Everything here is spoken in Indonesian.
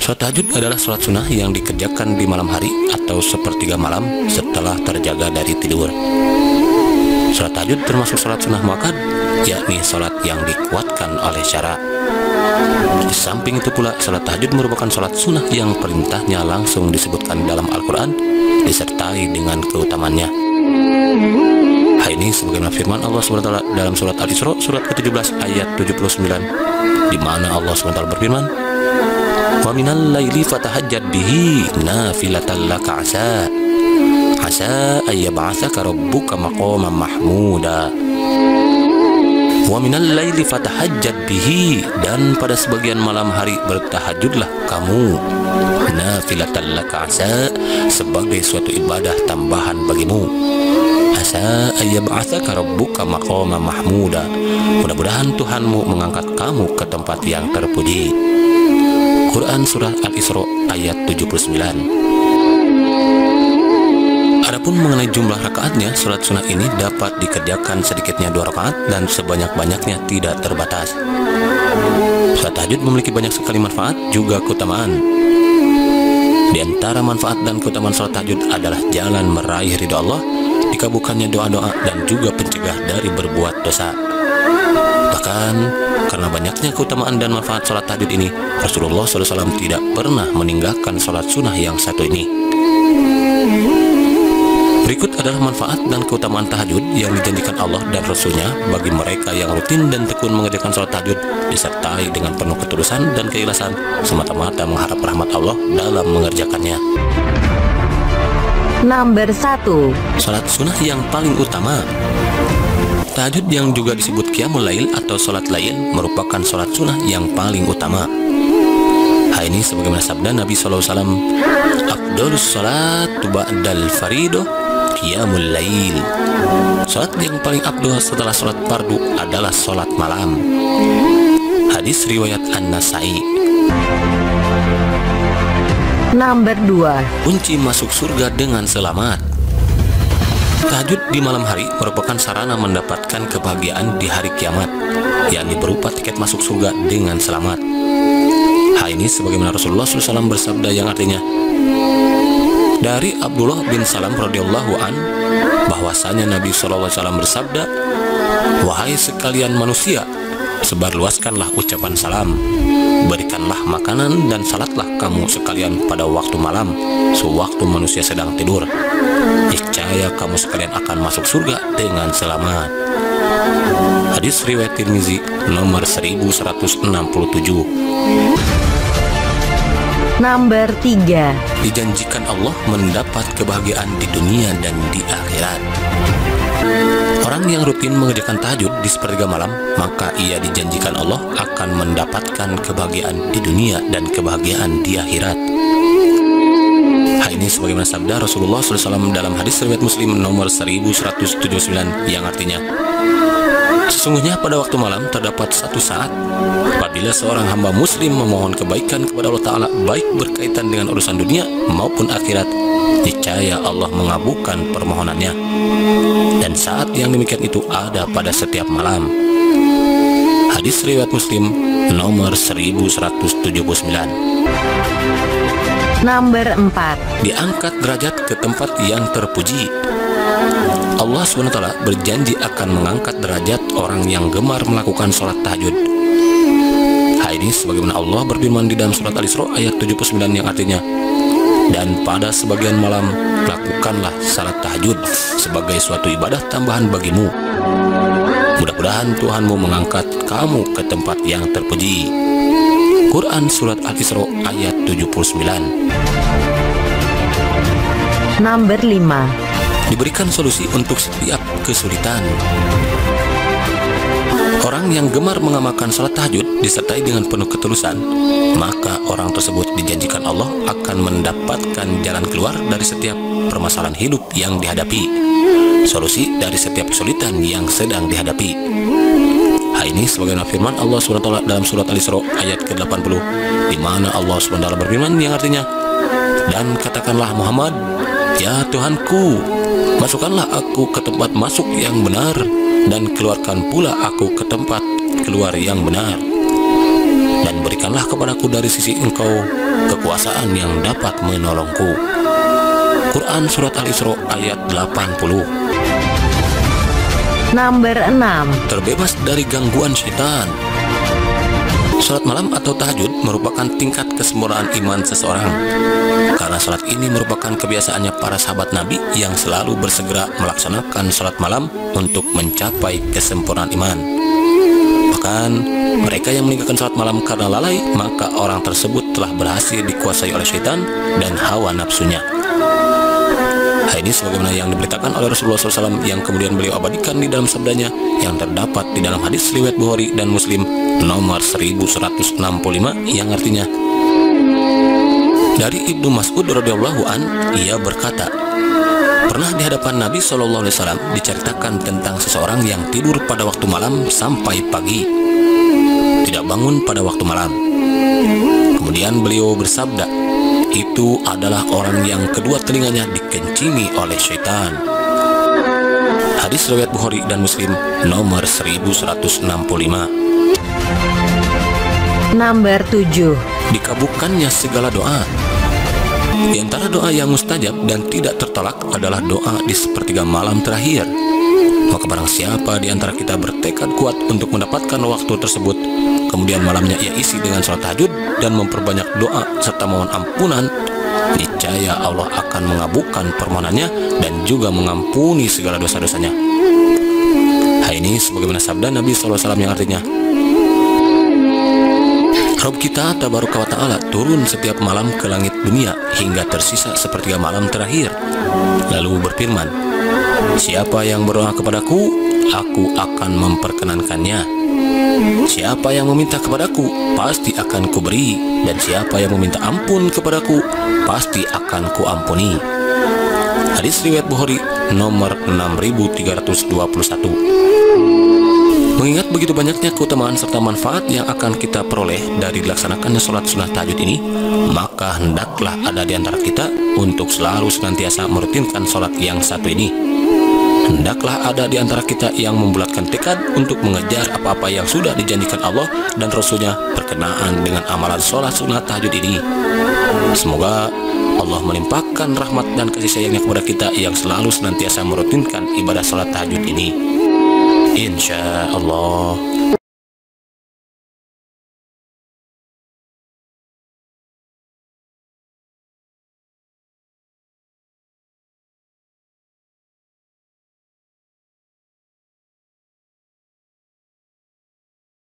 Salat tahajud adalah salat sunnah yang dikerjakan di malam hari atau sepertiga malam setelah terjaga dari tidur. Salat tahajud termasuk salat sunnah muakkad, yakni salat yang dikuatkan oleh syara. Di samping itu pula, salat tahajud merupakan salat sunnah yang perintahnya langsung disebutkan dalam Al-Quran, disertai dengan keutamannya. Hal ini sebagaimana firman Allah SWT dalam surat Al-Isra surat ke-17 ayat 79, di mana Allah SWT berfirman, "Wa minal laili fatahajjad bihi nafilatan laka asa ayyab'atsaka rabbuka maqaman mahmuda." Wa minal laili fatahajjad bihi, dan pada sebagian malam hari bertahajudlah kamu, nafilatan laka asa, sebagai suatu ibadah tambahan bagimu. Asa ayyab'atsaka rabbuka maqaman mahmuda, mudah-mudahan Tuhanmu mengangkat kamu ke tempat yang terpuji. Quran surah Al-Isra ayat 79. Adapun mengenai jumlah rakaatnya, salat sunnah ini dapat dikerjakan sedikitnya 2 rakaat dan sebanyak-banyaknya tidak terbatas. Salat tahajud memiliki banyak sekali manfaat juga keutamaan. Di antara manfaat dan keutamaan salat tahajud adalah jalan meraih ridha Allah, dikabulkannya doa-doa, dan juga pencegah dari berbuat dosa. Bahkan karena banyaknya keutamaan dan manfaat salat tahajud ini, Rasulullah SAW tidak pernah meninggalkan salat sunnah yang satu ini. Berikut adalah manfaat dan keutamaan tahajud yang dijanjikan Allah dan Rasul-Nya bagi mereka yang rutin dan tekun mengerjakan salat tahajud, disertai dengan penuh ketulusan dan keikhlasan, semata-mata mengharap rahmat Allah dalam mengerjakannya. Nomor 1. Salat sunnah yang paling utama. Tahajud yang juga disebut Qiyamul Lail atau salat lail merupakan salat sunnah yang paling utama. Hal ini sebagaimana sabda Nabi SAW, "Afdhalus salatu ba'dal faridoh Qiyamul Lail." Salat yang paling afdal setelah salat fardu adalah salat malam. Hadis riwayat An-Nasai. Nomor 2. Kunci masuk surga dengan selamat. Tahajud di malam hari merupakan sarana mendapatkan kebahagiaan di hari kiamat, yakni berupa tiket masuk surga dengan selamat. Hal ini sebagaimana Rasulullah SAW bersabda yang artinya, dari Abdullah bin Salam radhiyallahu an, bahwasanya Nabi SAW bersabda, "Wahai sekalian manusia, sebarluaskanlah ucapan salam, berikanlah makanan dan salatlah kamu sekalian pada waktu malam, sewaktu manusia sedang tidur. Niscaya kamu sekalian akan masuk surga dengan selamat." Hadis riwayat Tirmizi nomor 1167. Nomor 3. Dijanjikan Allah mendapat kebahagiaan di dunia dan di akhirat. Orang yang rutin mengerjakan tahajud di sepertiga malam, maka ia dijanjikan Allah akan mendapatkan kebahagiaan di dunia dan kebahagiaan di akhirat. Hal ini sebagaimana sabda Rasulullah SAW dalam hadis riwayat Muslim nomor 1179 yang artinya, "Sesungguhnya pada waktu malam terdapat satu saat apabila seorang hamba muslim memohon kebaikan kepada Allah Ta'ala, baik berkaitan dengan urusan dunia maupun akhirat, niscaya Allah mengabulkan permohonannya. Dan saat yang demikian itu ada pada setiap malam." Hadis riwayat Muslim nomor 1179. Nomor 4. Diangkat derajat ke tempat yang terpuji. Allah SWT berjanji akan mengangkat derajat orang yang gemar melakukan sholat tahajud. Hal ini sebagaimana Allah berfirman di dalam surat Al-Isra ayat 79 yang artinya, "Dan pada sebagian malam lakukanlah salat tahajud sebagai suatu ibadah tambahan bagimu. Mudah-mudahan Tuhanmu mengangkat kamu ke tempat yang terpuji." Quran surat Al-Isra ayat 79. Nomor 5. Diberikan solusi untuk setiap kesulitan. Orang yang gemar mengamalkan salat tahajud disertai dengan penuh ketulusan, maka orang tersebut dijanjikan Allah akan mendapatkan jalan keluar dari setiap permasalahan hidup yang dihadapi, solusi dari setiap kesulitan yang sedang dihadapi. Hal ini sebagaimana firman Allah SWT dalam surat Al-Isra ayat ke-80, di mana Allah SWT berfirman yang artinya, "Dan katakanlah Muhammad, ya Tuhanku, masukkanlah aku ke tempat masuk yang benar, dan keluarkan pula aku ke tempat keluar yang benar." dan berikanlah kepadaku dari sisi Engkau kekuasaan yang dapat menolongku. Quran Surat Al-Isra ayat 80. Nomor 6. Terbebas dari gangguan syaitan. Salat malam atau tahajud merupakan tingkat kesempurnaan iman seseorang. Karena salat ini merupakan kebiasaannya para sahabat Nabi yang selalu bersegera melaksanakan salat malam untuk mencapai kesempurnaan iman. Bahkan mereka yang meninggalkan salat malam karena lalai, maka orang tersebut telah berhasil dikuasai oleh syaitan dan hawa nafsunya. Hal ini sebagaimana yang diberitakan oleh Rasulullah SAW yang kemudian beliau abadikan di dalam sabdanya yang terdapat di dalam hadis riwayat Bukhari dan Muslim nomor 1165 yang artinya, dari Ibnu Mas'ud radhiyallahu an, ia berkata, pernah di hadapan Nabi SAW diceritakan tentang seseorang yang tidur pada waktu malam sampai pagi, tidak bangun pada waktu malam. Kemudian beliau bersabda, itu adalah orang yang kedua telinganya dikencingi oleh syaitan. Hadis riwayat Bukhari dan Muslim nomor 1165. Nomor 7. Dikabulkannya segala doa. Di antara doa yang mustajab dan tidak tertolak adalah doa di sepertiga malam terakhir. Maka barang siapa di antara kita bertekad kuat untuk mendapatkan waktu tersebut, kemudian malamnya ia isi dengan salat tahajud dan memperbanyak doa serta mohon ampunan, niscaya Allah akan mengabulkan permohonannya dan juga mengampuni segala dosa-dosanya. Hal ini sebagaimana sabda Nabi SAW yang artinya, Rabb kita tabaraka wa ta'ala turun setiap malam ke langit dunia hingga tersisa sepertiga malam terakhir, lalu berfirman, siapa yang berdoa kepadaku, aku akan memperkenankannya. Siapa yang meminta kepadaku, pasti akan kuberi, dan siapa yang meminta ampun kepadaku, pasti akan kuampuni. Hadis riwayat Bukhari nomor 6321. Mengingat begitu banyaknya keutamaan serta manfaat yang akan kita peroleh dari dilaksanakannya sholat sunnah tahajud ini, maka hendaklah ada di antara kita untuk selalu senantiasa merutinkan sholat yang satu ini. Hendaklah ada di antara kita yang membulatkan tekad untuk mengejar apa-apa yang sudah dijanjikan Allah dan Rasul-Nya berkenaan dengan amalan sholat sunnah tahajud ini. Semoga Allah melimpahkan rahmat dan kasih sayangnya kepada kita yang selalu senantiasa merutinkan ibadah sholat tahajud ini. Insya Allah.